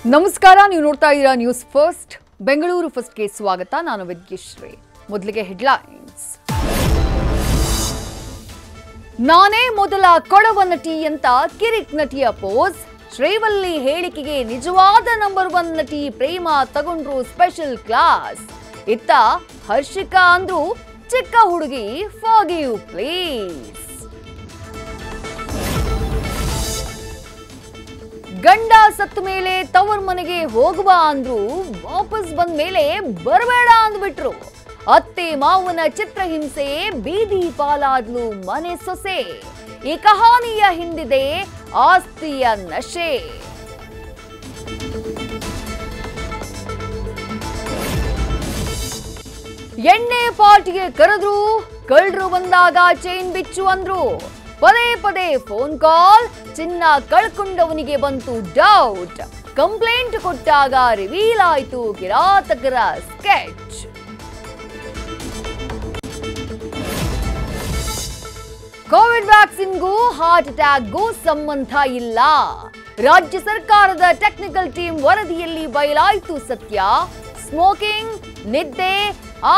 ನಮಸ್ಕಾರ, ನೀವು ನೋಡ್ತಾ ಇದ್ದೀರಾ ನ್ಯೂಸ್ ಫಸ್ಟ್. ಬೆಂಗಳೂರು ಫಸ್ಟ್ಗೆ ಸ್ವಾಗತ. ನಾನು ವಿದ್ಯಶ್ರೀ. ಮೊದಲಿಗೆ ಹೆಡ್ಲೈನ್ಸ್. ನಾನೇ ಮೊದಲ ಕೊಡವ ನಟಿ ಅಂತ ಕಿರಿಕ್ ನಟಿಯ ಪೋಸ್. ಶ್ರೀವಲ್ಲಿ ಹೇಳಿಕೆಗೆ ನಿಜವಾದ ನಂಬರ್ 1 ನಟಿ ಪ್ರೇಮ ತಗೊಂಡ್ರು ಸ್ಪೆಷಲ್ ಕ್ಲಾಸ್. ಇತ್ತ ಹರ್ಷಿಕಾ ಅಂದ್ರು ಚಿಕ್ಕ ಹುಡುಗಿ ಫಾರ್ಗಿವ್ ಪ್ಲೀಸ್. ಗಂಡ ಸತ್ತ ಮೇಲೆ ತವರ ಮನೆಗೆ ಹೋಗುವ ಅಂದ್ರು, ವಾಪಸ್ ಬಂದ ಮೇಲೆ ಬರಬೇಡ ಅಂದ್ಬಿಟ್ರು. ಅತ್ತೆ ಮಾವನ ಚಿತ್ರಹಿಂಸೆ, ಬೀದಿ ಪಾಲಾದ್ಲು ಮನೆ ಸೊಸೆ. ಈ ಕಹಾನಿಯ ಹಿಂದಿದೆ ಆಸ್ತಿಯ ನಶೆ. ಎಣ್ಣೆ ಪಾರ್ಟಿಗೆ ಕರೆದ್ರು, ಕಳ್ಳರು ಬಂದಾಗ ಚೈನ್ ಬಿಚ್ಚು ಅಂದ್ರು. ಪದೇ ಪದೇ ಫೋನ್ ಕಾಲ್, ಚಿನ್ನ ಕಳ್ಕೊಂಡವನಿಗೆ ಬಂತು ಡೌಟ್. ಕಂಪ್ಲೇಂಟ್ ಕೊಟ್ಟಾಗ ರಿವೀಲ್ ಆಯ್ತು ಕಿರಾತಕರ ಸ್ಕೆಚ್. ಕೋವಿಡ್ ವ್ಯಾಕ್ಸಿನ್ಗೂ ಹಾರ್ಟ್ ಅಟ್ಯಾಕ್ಗೂ ಸಂಬಂಧ ಇಲ್ಲ. ರಾಜ್ಯ ಸರ್ಕಾರದ ಟೆಕ್ನಿಕಲ್ ಟೀಮ್ ವರದಿಯಲ್ಲಿ ಬಯಲಾಯಿತು ಸತ್ಯ. ಸ್ಮೋಕಿಂಗ್, ನಿದ್ದೆ,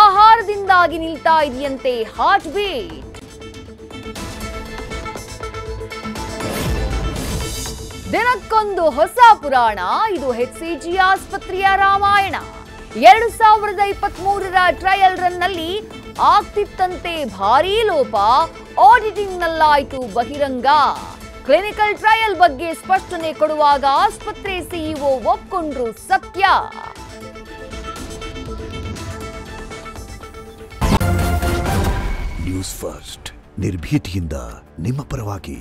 ಆಹಾರದಿಂದಾಗಿ ನಿಲ್ತಾ ಇದೆಯಂತೆ ಹಾರ್ಟ್ ಬೀಟ್. ದಿನಕ್ಕೊಂದು ಹೊಸ ಪುರಾಣ. ಇದು HCG ಆಸ್ಪತ್ರೆಯ ರಾಮಾಯಣ. 2023ರ ಟ್ರಯಲ್ ರನ್ ನಲ್ಲಿ ಆಗ್ತಿತ್ತಂತೆ ಭಾರೀ ಲೋಪ. ಆಡಿಟಿಂಗ್ ನಲ್ಲಾಯ್ತು ಬಹಿರಂಗ. ಕ್ಲಿನಿಕಲ್ ಟ್ರಯಲ್ ಬಗ್ಗೆ ಸ್ಪಷ್ಟನೆ ಕೊಡುವಾಗ ಆಸ್ಪತ್ರೆ ಸಿಇಒ ಒಪ್ಕೊಂಡ್ರು ಸತ್ಯ. ನ್ಯೂಸ್ ಫಸ್ಟ್, ನಿರ್ಭೀತಿಯಿಂದ ನಿಮ್ಮ ಪರವಾಗಿ.